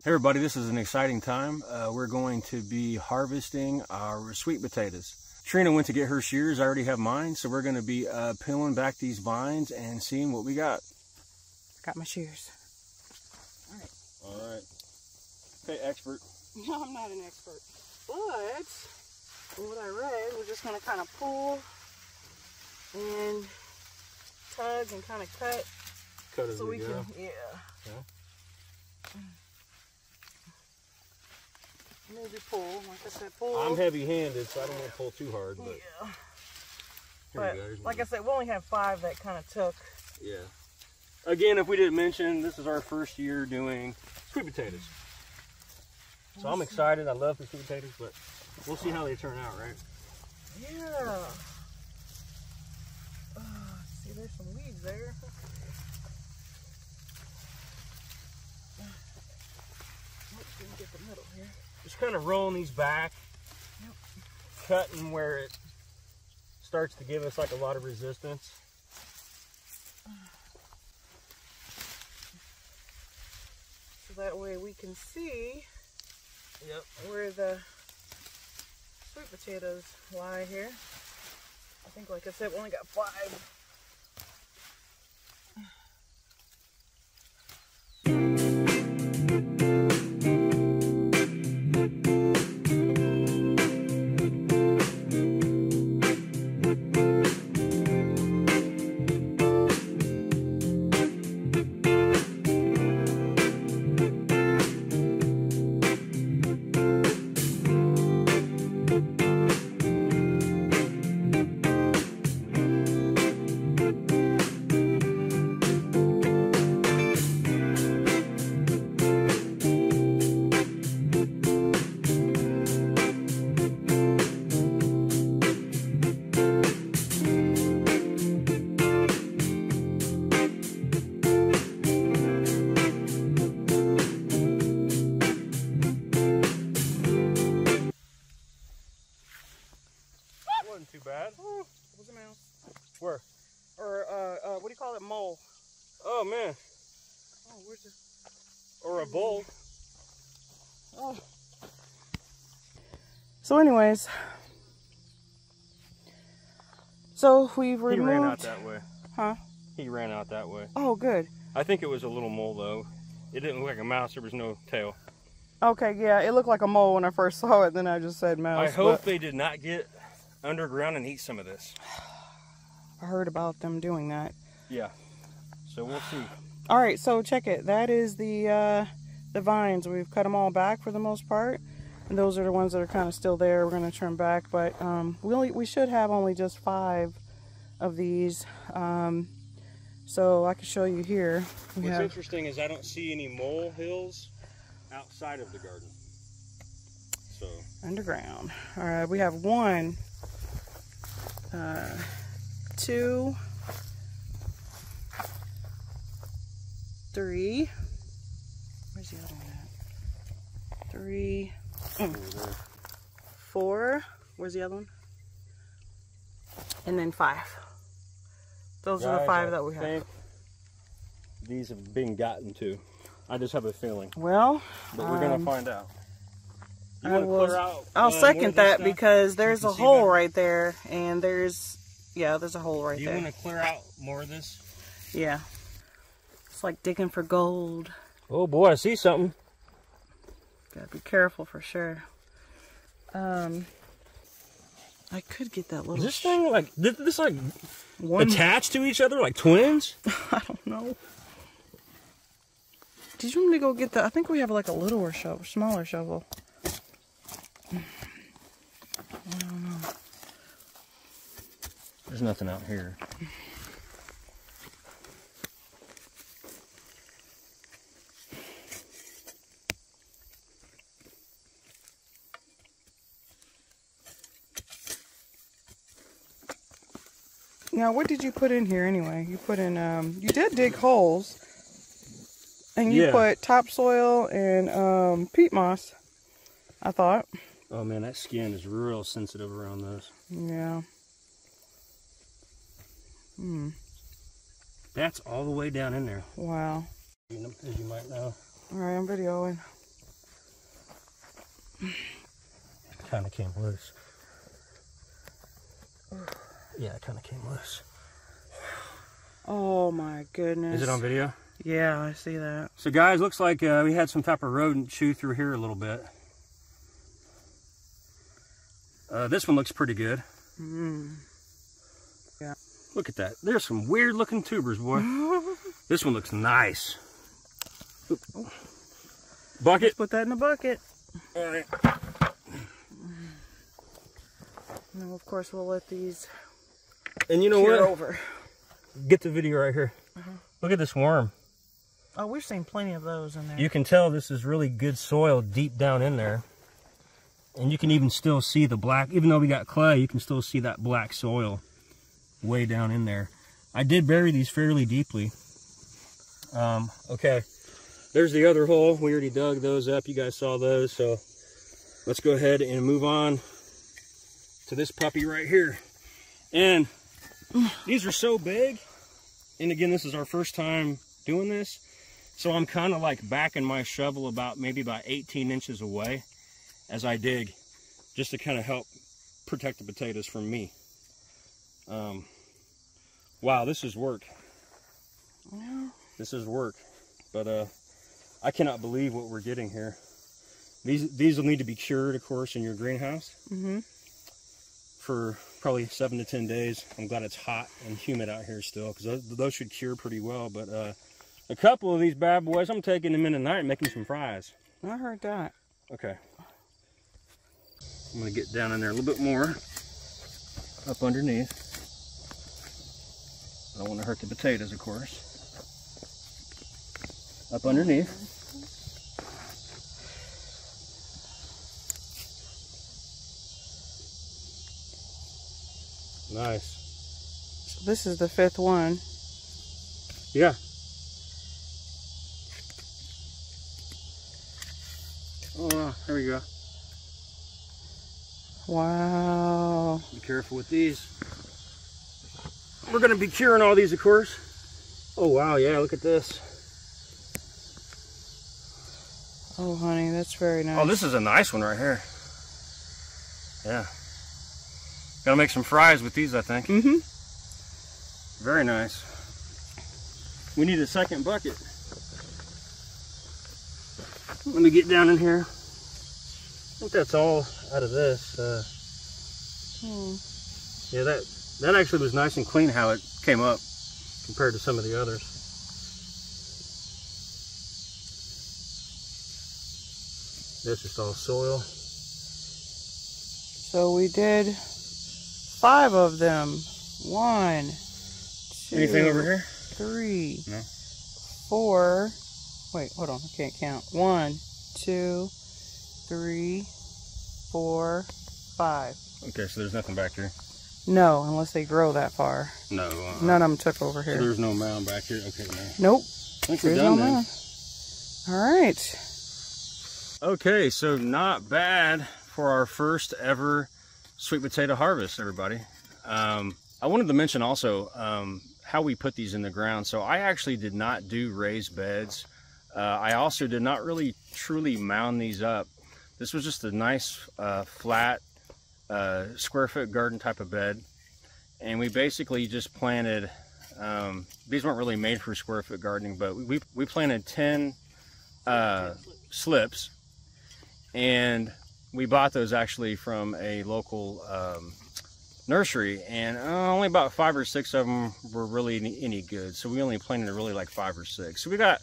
Hey everybody, this is an exciting time. We're going to be harvesting our sweet potatoes. Trina went to get her shears. I already have mine, so we're going to be peeling back these vines and seeing what we got. Got my shears. All right. Okay, expert. No, I'm not an expert. But from what I read, we're just going to kind of pull and tug and kind of cut. Cut as so we go. can, yeah. Maybe pull, like I said, pull. I'm heavy-handed, so I don't want to pull too hard. But yeah. Here But like I said, we only have 5 that kind of took. Yeah. Again, if we didn't mention, this is our first year doing sweet potatoes. So I'm excited. I love the sweet potatoes, but we'll see how they turn out, right? Yeah. See, there's some weeds there. Let's get the middle here. Just kind of rolling these back, cutting where it starts to give us like a lot of resistance. So that way we can see where the sweet potatoes lie here. I think, like I said, we only got 5. Too bad. Oh, was a mouse. Where? Or what do you call it? Mole. Oh man. Oh, where's the? Or a bull. Oh. So, anyways, so we've removed. He ran out that way. Huh? He ran out that way. Oh, good. I think it was a little mole though. It didn't look like a mouse. There was no tail. Okay, yeah, it looked like a mole when I first saw it. Then I just said mouse. I hope they did not get underground and eat some of this. I heard about them doing that. Yeah. So we'll see. All right, so check it. That is the vines. We've cut them all back for the most part, and those are the ones that are kind of still there. We're going to trim back, but we should have only just 5 of these. So I can show you here. What's interesting is I don't see any mole hills outside of the garden. So underground. All right, we have 1, 2, 3. Where's the other one at? 3, 4. Where's the other one? And then 5. Those are the 5 that we have. These have been gotten to. I just have a feeling. Well, but we're gonna find out. You I will. Clear out, I'll second that because there's a hole right there, and there's a hole right there. Do you want to clear out more of this? Yeah. It's like digging for gold. Oh boy, I see something. Gotta be careful for sure. I could get that little. Is this thing like this like attached to each other like twins? I don't know. Did you want me to go get the? I think we have like a littler shovel, smaller shovel. I don't know. There's nothing out here. Now, what did you put in here anyway? You put in, you did dig holes. And you put topsoil and peat moss, I thought. Oh man, that skin is real sensitive around those. Yeah. That's all the way down in there. Wow. As you might know. All right, I'm videoing. Kind of came loose. Yeah, it kind of came loose. Oh my goodness. Is it on video? Yeah, I see that. So guys, looks like we had some type of rodent chew through here a little bit. This one looks pretty good. Yeah. Look at that. There's some weird looking tubers, boy. This one looks nice. Oop. Bucket. Let's put that in the bucket. All right. Now, of course, we'll let these And you know what? over. Get the video right here. Look at this worm. Oh, we've seen plenty of those in there. You can tell this is really good soil deep down in there. And you can even still see the black, even though we got clay, you can still see that black soil way down in there. I did bury these fairly deeply. Okay, there's the other hole. We already dug those up. You guys saw those. So let's go ahead and move on to this puppy right here. And these are so big. And again, this is our first time doing this. So I'm kind of like backing my shovel maybe about 18 inches away as I dig, just to kind of help protect the potatoes from me. Wow, this is work. Yeah. This is work, but I cannot believe what we're getting here. These will need to be cured, of course, in your greenhouse for probably 7 to 10 days. I'm glad it's hot and humid out here still, because those should cure pretty well. But a couple of these bad boys, I'm taking them in tonight and making some fries. I heard that. Okay. I'm going to get down in there a little bit more, up underneath. I don't want to hurt the potatoes, of course. Up underneath. Nice. So this is the 5th one. Yeah. Oh, there we go. Wow. Be careful with these. We're going to be curing all these, of course. Oh, wow. Yeah, look at this. Oh, honey, that's very nice. Oh, this is a nice one right here. Yeah. Gotta make some fries with these, I think. Very nice. We need a second bucket. Let me get down in here. I think that's all out of this. Yeah, that actually was nice and clean how it came up compared to some of the others. That's just all soil. So we did 5 of them. 1, 2, Anything over here? 3, No. 4. Wait, hold on. I can't count. 1, 2, 3, 4, 5. Okay, so there's nothing back here. No, unless they grow that far. No. None of them took over here. So there's no mound back here. Okay, no. Nope. I think we're done then. All right. Okay, so not bad for our first ever sweet potato harvest, everybody. I wanted to mention also how we put these in the ground. So I actually did not do raised beds. I also did not really truly mound these up. This was just a nice flat square foot garden type of bed. And we basically just planted, these weren't really made for square foot gardening, but we planted 10 slips. And we bought those actually from a local nursery, and only about 5 or 6 of them were really any good. So we only planted really like 5 or 6. So we got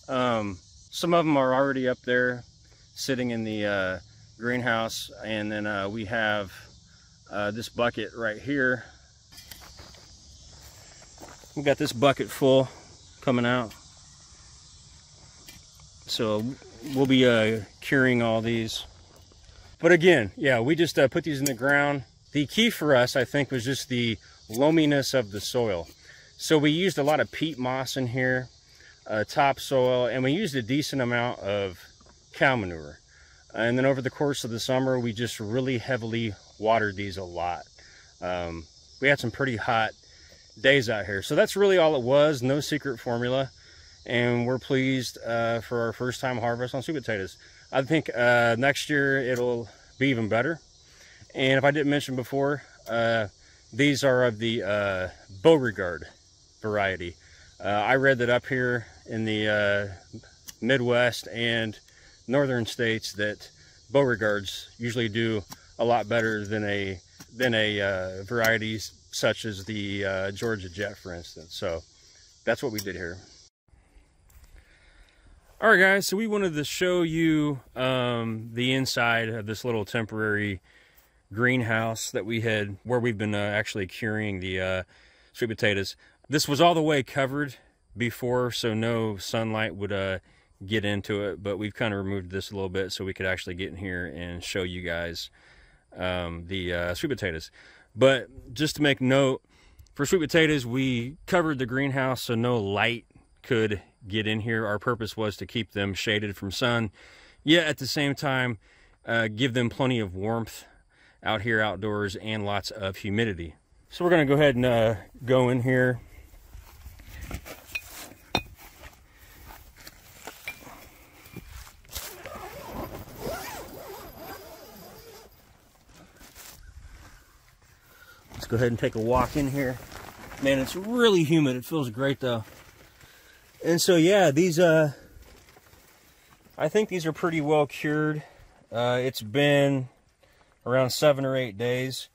some of them are already up there sitting in the greenhouse, and then we have this bucket right here. We got this bucket full coming out. So we'll be curing all these. But again, yeah, we just put these in the ground. The key for us, I think, was just the loaminess of the soil. So we used a lot of peat moss in here, topsoil, and we used a decent amount of cow manure. And then over the course of the summer, we just really heavily watered these a lot. We had some pretty hot days out here. So that's really all it was, no secret formula. And we're pleased for our first time harvest on sweet potatoes. I think next year it'll be even better. And if I didn't mention before, these are of the Beauregard variety. I read that up here in the Midwest and northern states that Beauregards usually do a lot better than a varieties such as the Georgia Jet, for instance. So that's what we did here. All right, guys, so we wanted to show you the inside of this little temporary greenhouse that we had, where we've been actually curing the sweet potatoes. This was all the way covered before, so no sunlight would get into it, but we've kind of removed this a little bit so we could actually get in here and show you guys the sweet potatoes. But just to make note, for sweet potatoes, we covered the greenhouse so no light could get in here. Our purpose was to keep them shaded from sun, yet at the same time give them plenty of warmth out here outdoors and lots of humidity. So we're going to go ahead and go in here. Let's go ahead and take a walk in here. Man, it's really humid. It feels great though. And so yeah, these I think these are pretty well cured. It's been around 7 or 8 days.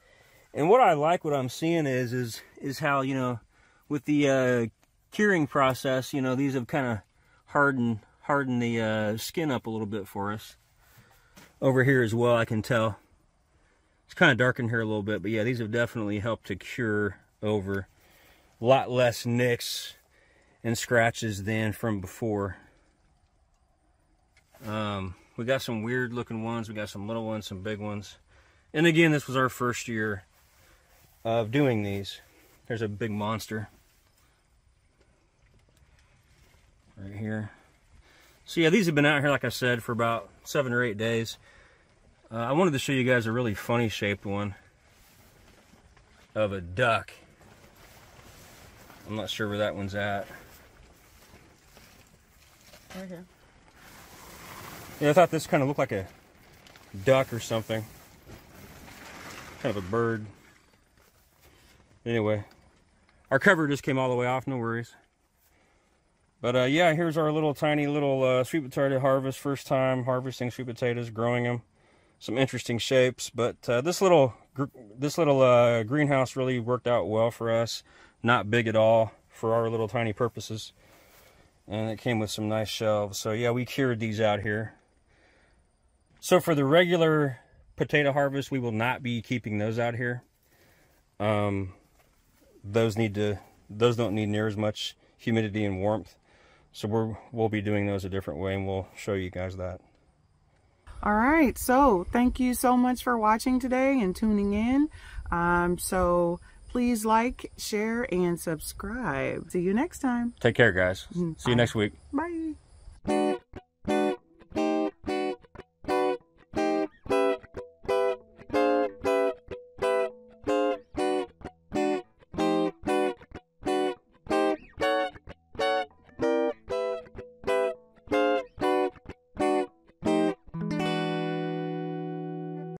And what I like, what I'm seeing is how, you know, with the curing process, you know, these have kind of hardened the skin up a little bit for us. Over here as well, I can tell. It's kind of darkened here a little bit, but yeah, these have definitely helped to cure over. A lot less nicks and scratches than from before. We got some weird looking ones, we got some little ones, some big ones. And again, this was our first year of doing these. There's a big monster right here. So yeah, these have been out here, like I said, for about 7 or 8 days. I wanted to show you guys a really funny shaped one of a duck. I'm not sure where that one's at. Right here. Yeah, I thought this kind of looked like a duck or something. Kind of a bird. Anyway, our cover just came all the way off, no worries. But yeah, here's our little tiny little sweet potato harvest. First time harvesting sweet potatoes, growing them. Some interesting shapes, but this little greenhouse really worked out well for us. Not big at all for our little tiny purposes. And it came with some nice shelves. So yeah, we cured these out here. So for the regular potato harvest, we will not be keeping those out here. Those don't need near as much humidity and warmth. So we'll be doing those a different way, and we'll show you guys that. All right, so thank you so much for watching today and tuning in. So please like, share, and subscribe. See you next time. Take care, guys. See you next week. Bye.